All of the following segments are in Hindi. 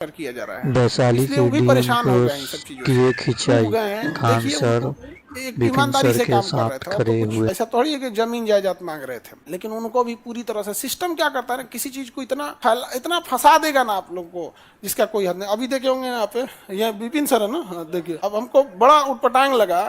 किया जा रहा है, वैशाली इसलिए के वो भी डीएम परेशान को हो गए हैं इन सब चीजों से, किए ऊब खिंचाई। गए हैं। खान देखिए सर उनको एक विपिन ईमानदारी सर से के काम कर रहे साथ थे, और तो खड़े कुछ हुए। ऐसा थोड़ी है कि जमीन जायदाद मांग रहे थे, लेकिन उनको भी पूरी तरह से सिस्टम क्या करता है ना, किसी चीज को इतना फंसा देगा ना आप लोग को, जिसका कोई हद नहीं। अभी देखे होंगे यहाँ पे, ये विपिन सर है ना, देखिए अब हमको बड़ा उटपटांग लगा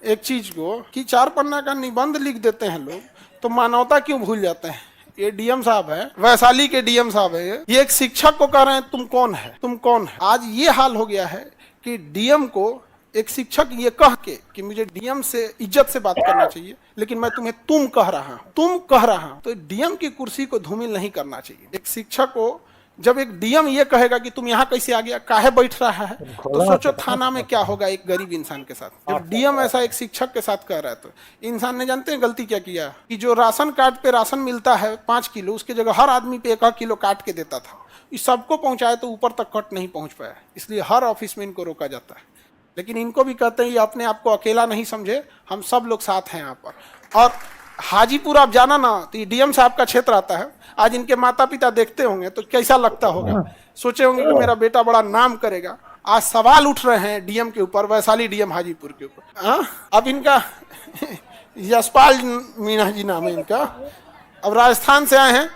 एक चीज को कि 4 पन्ना का निबंध लिख देते हैं लोग, तो मानवता क्यों भूल जाते हैं। ये डीएम साहब है, वैशाली के डीएम साहब है, ये एक शिक्षक को कह रहे हैं तुम कौन है, तुम कौन है। आज ये हाल हो गया है कि डीएम को एक शिक्षक ये कह के कि मुझे डीएम से इज्जत से बात करना चाहिए, लेकिन मैं तुम्हें तुम कह रहा हूं, तुम कह रहा हूं, तो डीएम की कुर्सी को धूमिल नहीं करना चाहिए। एक शिक्षक को जब एक डीएम ये कहेगा कि तुम यहाँ कैसे आ गया, काहे बैठ रहा है, तो सोचो थाना में क्या होगा एक गरीब इंसान के साथ। जब डीएम ऐसा एक शिक्षक के साथ कह रहा है, तो इंसान ने जानते हैं गलती क्या किया कि जो राशन कार्ड पे राशन मिलता है 5 किलो, उसके जगह हर आदमी पे 1 किलो काट के देता था। इस सबको पहुंचाए तो ऊपर तक कट नहीं पहुंच पाया, इसलिए हर ऑफिस में इनको रोका जाता है। लेकिन इनको भी कहते हैं ये अपने आप को अकेला नहीं समझे, हम सब लोग साथ हैं यहाँ पर। और हाजीपुर आप जाना ना, तो ये डीएम साहब का क्षेत्र आता है। आज इनके माता पिता देखते होंगे तो कैसा लगता होगा, सोचे होंगे कि मेरा बेटा बड़ा नाम करेगा। आज सवाल उठ रहे हैं डीएम के ऊपर, वैशाली डीएम हाजीपुर के ऊपर। अब इनका यशपाल मीणा जी नाम है इनका, अब राजस्थान से आए हैं।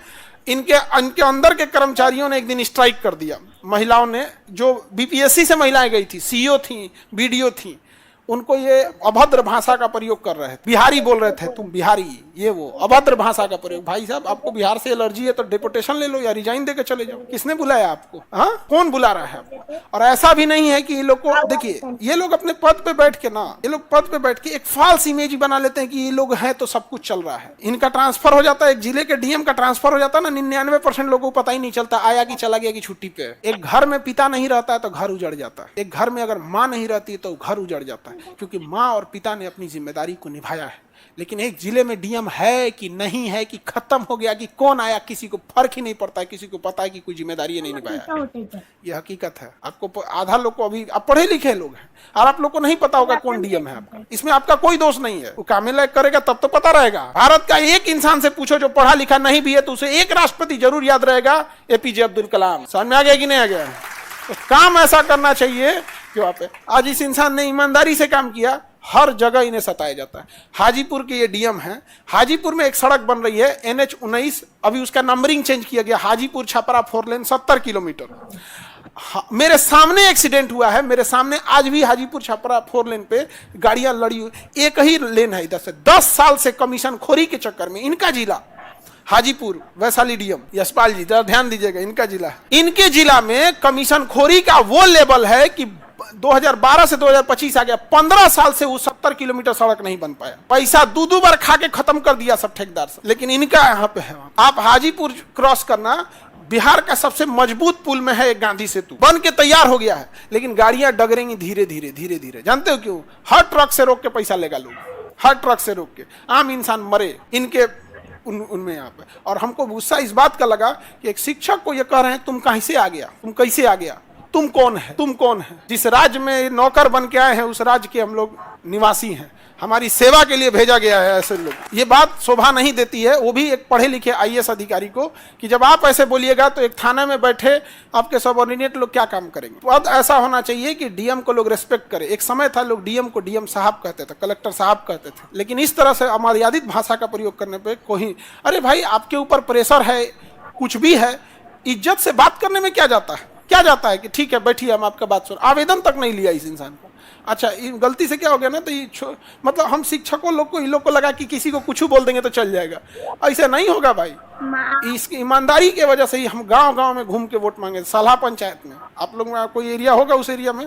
इनके अंदर के कर्मचारियों ने एक दिन स्ट्राइक कर दिया। महिलाओं ने, जो बीपीएससी से महिलाएं गई थी, सीईओ थी, बीडीओ थी, उनको ये अभद्र भाषा का प्रयोग कर रहे थे। बिहारी बोल रहे थे, तुम बिहारी, ये वो अभद्र भाषा का प्रयोग। भाई साहब, आपको बिहार से एलर्जी है तो डिपोटेशन ले लो या रिजाइन देके चले जाओ। किसने बुलाया आपको? हाँ, कौन बुला रहा है आपको? और ऐसा भी नहीं है कि ये लोग को, देखिए ये लोग अपने पद पे बैठ के ना, ये लोग पद पे बैठ के एक फॉल्स इमेज बना लेते हैं कि ये लोग हैं तो सब कुछ चल रहा है। इनका ट्रांसफर हो जाता है, एक जिले के डीएम का ट्रांसफर हो जाता है ना, 99% लोगों को पता ही नहीं चलता आया कि चला गया कि छुट्टी पे। एक घर में पिता नहीं रहता है तो घर उजड़ जाता है। एक घर में अगर माँ नहीं रहती है तो घर उजड़ जाता है, क्योंकि माँ और पिता ने अपनी जिम्मेदारी को निभाया है। लेकिन एक जिले में डीएम है कि नहीं है, कि खत्म हो गया, कि कौन आया, किसी को फर्क ही नहीं पड़ता है। किसी को पता है कि कोई जिम्मेदारी नहीं निभाया। ये हकीकत है। आपको आधा लोग को, अभी आप पढ़े लिखे लोग हैं और आप लोग को नहीं पता होगा कौन डीएम है आपका। इसमें आपका कोई दोष नहीं है। वो कामिल करेगा तब तो पता रहेगा। भारत का एक इंसान से पूछो जो पढ़ा लिखा नहीं भी है, तो उसे एक राष्ट्रपति जरूर याद रहेगा, एपीजे अब्दुल कलाम। समझ में आ गया कि नहीं आ गया? तो काम ऐसा करना चाहिए कि वहां पे आज इस इंसान ने ईमानदारी से काम किया, हर जगह इन्हें सताया जाता है। हाजीपुर के ये डीएम हैं। हाजीपुर में एक सड़क बन रही है NH-19, अभी उसका नंबरिंग चेंज किया गया, हाजीपुर छपरा 4 लेन 70 किलोमीटर। मेरे सामने एक्सीडेंट हुआ है, मेरे सामने आज भी हाजीपुर छपरा 4 लेन पे गाड़ियां लड़ी हुई, एक ही लेन है इधर से। 10 साल से कमीशन खोरी के चक्कर में इनका जिला हाजीपुर, वैशाली डीएम यशपाल जी, जरा ध्यान दीजिएगा, इनका जिला, इनके जिला में कमीशन खोरी का वो लेवल है कि 2012 से 2025 आ गया, 15 साल से वो 70 किलोमीटर सड़क नहीं बन पाया। पैसा दो बार खा के खत्म कर दिया सब ठेकेदार से। लेकिन इनका यहाँ पे है। आप हाजीपुर क्रॉस करना, बिहार का सबसे मजबूत पुल में है एक गांधी सेतु, बन के तैयार हो गया है, लेकिन गाड़ियां डगरेंगी धीरे धीरे धीरे धीरे। जानते हो क्यों? हर ट्रक से रोक के पैसा लेगा लोग, हर ट्रक से रोक के आम इंसान मरे इनके उनमें यहाँ पे। और हमको गुस्सा इस बात का लगा कि एक शिक्षक को ये कह रहे हैं तुम कहीं से आ गया, तुम कैसे आ गया, तुम कौन है, तुम कौन है। जिस राज्य में नौकर बन के आए हैं उस राज्य के हम लोग निवासी हैं, हमारी सेवा के लिए भेजा गया है ऐसे लोग। ये बात शोभा नहीं देती है, वो भी एक पढ़े लिखे आईएएस अधिकारी को, कि जब आप ऐसे बोलिएगा तो एक थाने में बैठे आपके सबऑर्डिनेट लोग क्या काम करेंगे। तो अब ऐसा होना चाहिए कि डीएम को लोग रेस्पेक्ट करें। एक समय था लोग डीएम को डीएम साहब कहते थे, कलेक्टर साहब कहते थे, लेकिन इस तरह से अमर्यादित भाषा का प्रयोग करने पर कोई, अरे भाई आपके ऊपर प्रेशर है, कुछ भी है, इज्जत से बात करने में क्या जाता है, क्या जाता है कि ठीक है बैठिए हम आपका बात सुन। आवेदन तक नहीं लिया इस इंसान को। अच्छा, गलती से क्या हो गया ना, तो ये मतलब हम शिक्षकों लोग को, इन लोग को लगा कि किसी को कुछ बोल देंगे तो चल जाएगा। ऐसा नहीं होगा भाई। इसकी ईमानदारी की वजह से ही हम गांव गांव में घूम के वोट मांगे। साला पंचायत में आप लोग में कोई एरिया होगा, उस एरिया में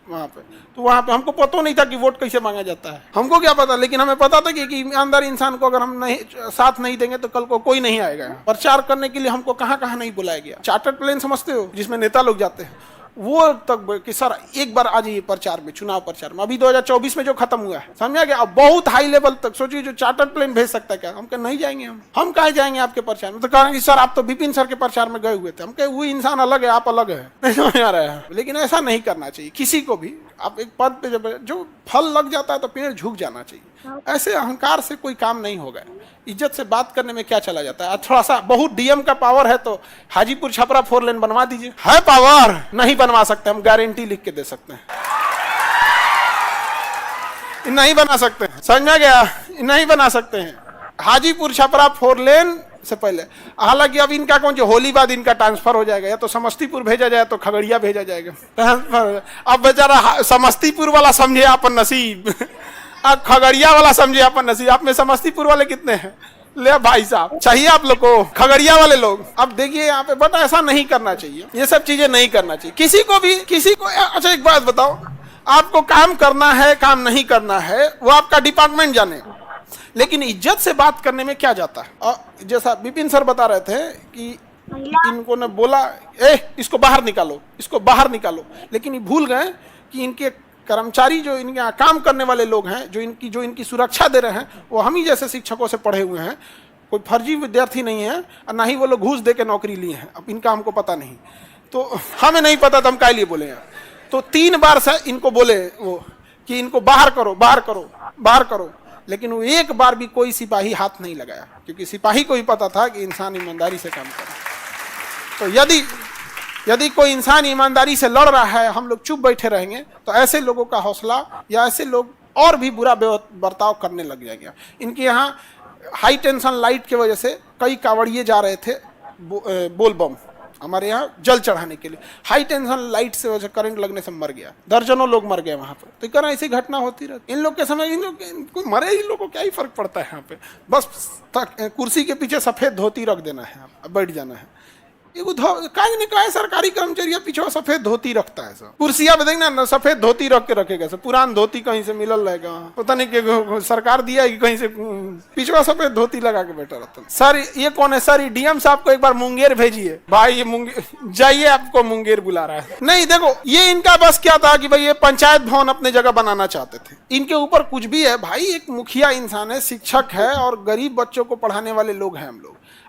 वहाँ पे, तो वहाँ पे हमको पता नहीं था कि वोट कैसे मांगा जाता है। हमको क्या पता, लेकिन हमें पता था कि ईमानदार इंसान को अगर हम नहीं साथ नहीं देंगे तो कल को कोई नहीं आएगा। प्रचार करने के लिए हमको कहाँ कहाँ नहीं बुलाया गया। चार्टर्ड प्लेन समझते हो, जिसमें नेता लोग जाते हैं, वो तक कि सर एक बार आ जाइए प्रचार में, चुनाव प्रचार में। अभी 2024 में जो खत्म हुआ है, समझा गया। अब बहुत हाई लेवल तक सोचिए, जो चार्टर्ड प्लेन भेज सकता है क्या? हम कहे नहीं जाएंगे, हम कहाँ जाएंगे आपके प्रचार में। तो कहेंगे सर आप तो विपिन सर के प्रचार में गए हुए थे। हम कहे वो इंसान अलग है, आप अलग है, नहीं समझ आ रहा है। लेकिन ऐसा नहीं करना चाहिए किसी को भी। आप एक पद पे जब जो फल लग जाता है तो पेड़ झुक जाना चाहिए। ऐसे अहंकार से कोई काम नहीं होगा। इज्जत से बात करने में क्या चला जाता है। थोड़ा सा बहुत डीएम का पावर है तो हाजीपुर छपरा 4 लेन बनवा दीजिए। है पावर? नहीं बनवा सकते, हम गारंटी लिख के दे सकते हैं, नहीं बना सकते हैं। समझ में गया? नहीं बना सकते हैं। हाजीपुर छपरा 4 लेन से पहले, हालांकि अब इनका कौन जो होली बाद इनका ट्रांसफर हो जाएगा, या तो समस्तीपुर भेजा जाए तो खगड़िया भेजा जाएगा। ट्रांसफर अब बेचारा समस्तीपुर वाला समझे अपन नसीब, अब खगड़िया वाला समझे अपन नसीब। आप में समस्तीपुर वाले कितने हैं? ले भाई साहब, चाहिए आप लोग को खगड़िया वाले लोग। अब देखिए यहाँ पे, बट ऐसा नहीं करना चाहिए, ये सब चीजें नहीं करना चाहिए किसी को भी, किसी को। अच्छा एक बात बताओ, आपको काम करना है काम नहीं करना है वो आपका डिपार्टमेंट जाने, लेकिन इज्जत से बात करने में क्या जाता है। और जैसा विपिन सर बता रहे थे कि इनको ने बोला इसको बाहर निकालो, इसको बाहर निकालो, लेकिन ये भूल गए कि इनके कर्मचारी जो इनके यहाँ काम करने वाले लोग हैं, जो इनकी सुरक्षा दे रहे हैं, वो हम ही जैसे शिक्षकों से पढ़े हुए हैं। कोई फर्जी विद्यार्थी नहीं है और ना ही वो लोग घूस दे के नौकरी लिए हैं। अब इनका हमको पता नहीं, तो हमें नहीं पता तो हम काय लिए बोले हैं। तो 3 बार से इनको बोले वो कि इनको बाहर करो, बाहर करो, बाहर करो, लेकिन वो एक बार भी कोई सिपाही हाथ नहीं लगाया, क्योंकि सिपाही को भी पता था कि इंसान ईमानदारी से काम करे। तो यदि कोई इंसान ईमानदारी से लड़ रहा है, हम लोग चुप बैठे रहेंगे, तो ऐसे लोगों का हौसला या ऐसे लोग और भी बुरा बर्ताव करने लग जाएंगे। इनके यहाँ हाई टेंशन लाइट की वजह से कई कांवड़िए जा रहे थे बोलबम हमारे यहाँ जल चढ़ाने के लिए, हाई टेंशन लाइट से वजह करंट लगने से मर गया, दर्जनों लोग मर गए वहां पर। तो कह ऐसी घटना होती रहती। इन लोग के समय, इन लोग मरे, इन लोग को क्या ही फर्क पड़ता है। यहाँ पे बस कुर्सी के पीछे सफेद धोती रख देना है, बैठ जाना है। काहे नहीं कहा सरकारी कर्मचारी पीछे सफेद धोती रखता है। सब कुर्सिया पे देखना ना, सफेद धोती रख के रखेगा। सब पुरान धोती कहीं से मिलल रहेगा, पता नहीं कि सरकार दिया कि कहीं से, पीछे सफेद धोती लगा के बैठा रहता है। सर ये कौन है? सर डीएम साहब को एक बार मुंगेर भेजिए। भाई ये मुंगेर जाइए, आपको मुंगेर बुला रहा है। नहीं देखो, ये इनका बस क्या था कि भाई ये पंचायत भवन अपने जगह बनाना चाहते थे। इनके ऊपर कुछ भी है भाई, एक मुखिया इंसान है, शिक्षक है और गरीब बच्चों को पढ़ाने वाले लोग हैं।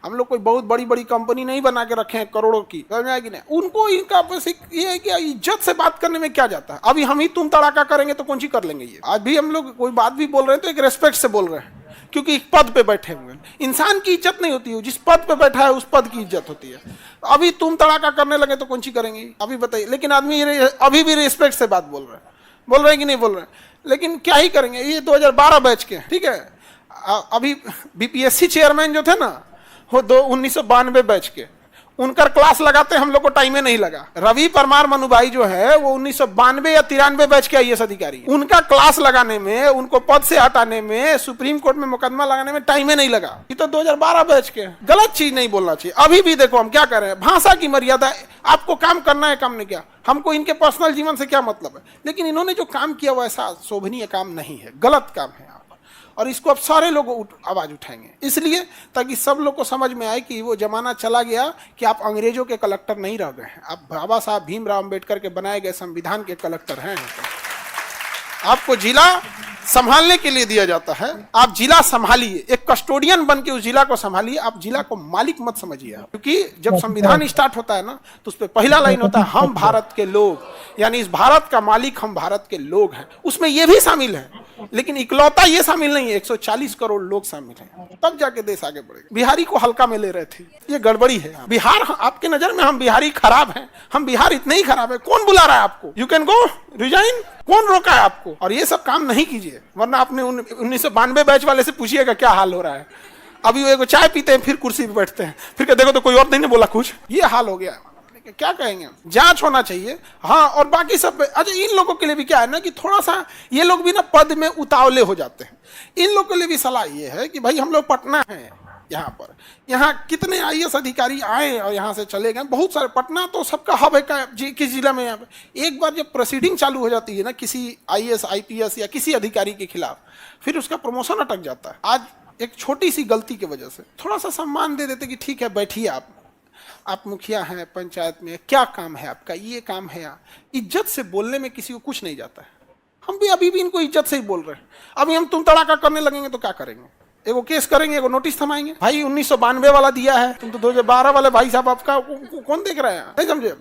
हम लोग कोई बहुत बड़ी बड़ी कंपनी नहीं बना के रखे हैं करोड़ों की, समझ में कि नहीं। उनको इनका बस ये है कि इज्जत से बात करने में क्या जाता है। अभी हम ही तुम तड़ाका करेंगे तो कौन सी कर लेंगे। ये आज भी हम लोग कोई बात भी बोल रहे हैं तो एक रेस्पेक्ट से बोल रहे हैं, क्योंकि एक पद पे बैठे हुए हैं। इंसान की इज्जत नहीं होती है, जिस पद पे बैठा है उस पद की इज्जत होती है। अभी तुम तड़ाका करने लगे तो कौन सी करेंगे अभी बताइए। लेकिन आदमी अभी भी रिस्पेक्ट से बात बोल रहे हैं कि नहीं बोल रहे हैं। लेकिन क्या ही करेंगे, ये 2012 बैच के, ठीक है। अभी बीपीएससी चेयरमैन जो थे ना, वो 1992 बैच के, उनका क्लास लगाते हम लोग को टाइम नहीं लगा। रवि परमार मनु भाई जो है वो 1992 या 93 बैच के आईएएस अधिकारी, उनका क्लास लगाने में, उनको पद से हटाने में, सुप्रीम कोर्ट में मुकदमा लगाने में टाइम नहीं लगा। ये तो 2012 बैच के। गलत चीज नहीं बोलना चाहिए। अभी भी देखो हम क्या कर रहे हैं, भाषा की मर्यादा। आपको काम करना है, काम नहीं किया, हमको इनके पर्सनल जीवन से क्या मतलब है। लेकिन इन्होंने जो काम किया वो ऐसा शोभनीय काम नहीं है, गलत काम है। और इसको अब सारे लोग आवाज उठाएंगे, इसलिए ताकि सब लोग को समझ में आए कि वो जमाना चला गया कि आप अंग्रेजों के कलेक्टर नहीं रह गए हैं, आप बाबा साहब भीमराव अंबेडकर के बनाए गए संविधान के कलेक्टर हैं। आपको जिला संभालने के लिए दिया जाता है, आप जिला संभालिए, एक कस्टोडियन बन के उस जिला को संभालिए। आप जिला को मालिक मत समझिए, क्योंकि जब संविधान स्टार्ट होता है ना, तो उस पर पहला लाइन होता है हम भारत के लोग, यानी इस भारत का मालिक हम भारत के लोग हैं। उसमें ये भी शामिल है, लेकिन इकलौता ये शामिल नहीं है, 140 करोड़ लोग शामिल हैं, तब जाके देश आगे बढ़ेगा। बिहारी को हल्का में ले रहे थे, ये गड़बड़ी है। बिहार आपके नजर में हम बिहारी खराब हैं, हम बिहार इतने ही खराब है। कौन बुला रहा है आपको? यू कैन गो रिजाइन, कौन रोका है आपको? और ये सब काम नहीं कीजिए, वरना आपने 1992 बैच वाले से पूछिएगा क्या हाल हो रहा है। अभी वो एगो चाय पीते हैं, फिर कुर्सी पे बैठते हैं, फिर देखो तो कोई और नहीं बोला कुछ, ये हाल हो गया। क्या कहेंगे, जांच होना चाहिए। हाँ, और बाकी सब। अच्छा, इन लोगों के लिए भी क्या है ना कि थोड़ा सा ये लोग भी ना पद में उतावले हो जाते हैं। इन लोगों के लिए भी सलाह ये है कि भाई हम लोग पटना है, यहाँ कितने आईएएस अधिकारी आए और यहाँ से चले गए, बहुत सारे। पटना तो सबका हब है किस जिला में। यहाँ पे एक बार जब प्रोसीडिंग चालू हो जाती है ना किसी आईएएस आईपीएस या किसी अधिकारी के खिलाफ, फिर उसका प्रमोशन अटक जाता है। आज एक छोटी सी गलती की वजह से थोड़ा सा सम्मान दे देते कि ठीक है बैठिए, आप मुखिया हैं पंचायत में, क्या काम है आपका, ये काम है। इज्जत से बोलने में किसी को कुछ नहीं जाता है। हम भी अभी भी इनको इज्जत से ही बोल रहे हैं। अभी हम तुम तड़ाका करने लगेंगे तो क्या करेंगे, एगो केस करेंगे, एगो नोटिस थमाएंगे। भाई 1992 वाला दिया है, तुम तो 2012 वाले भाई साहब, आपका कौन देख रहा है? नहीं समझे।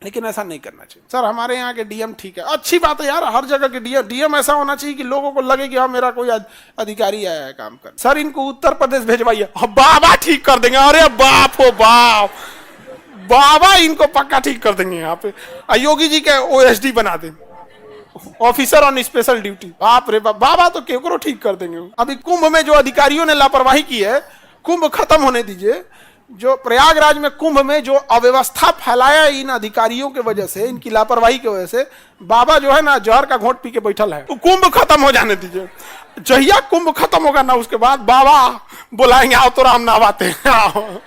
लेकिन ऐसा नहीं करना चाहिए। सर हमारे यहाँ के डीएम ठीक है, अच्छी बात है यार, हर जगह के डीएम ऐसा होना चाहिए कि लोगों को लगे कि हाँ मेरा कोई अधिकारी आया है काम कर। सर इनको उत्तर प्रदेश भेजवाइए, बाबा ठीक कर देंगे। अरे बाप हो बाप, बाबा इनको पक्का ठीक कर देंगे। यहाँ पे योगी जी के ओएसडी बना दें, ऑफिसर ऑन स्पेशल ड्यूटी। बाप रे बाप, बाबा तो केकरो ठीक कर देंगे। अभी कुंभ में जो अधिकारियों ने लापरवाही की है, कुंभ खत्म होने दीजिए। जो प्रयागराज में कुंभ में जो अव्यवस्था फैलाया इन अधिकारियों के वजह से, इनकी लापरवाही की वजह से, बाबा जो है ना जहर का घोंट पी के बैठल है। तो कुंभ खत्म हो जाने दीजिए, जहिया कुंभ खत्म होगा ना उसके बाद बाबा बुलाएंगे, आओ तो राम नहवाते हैं।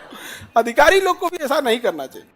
अधिकारी लोग को भी ऐसा नहीं करना चाहिए।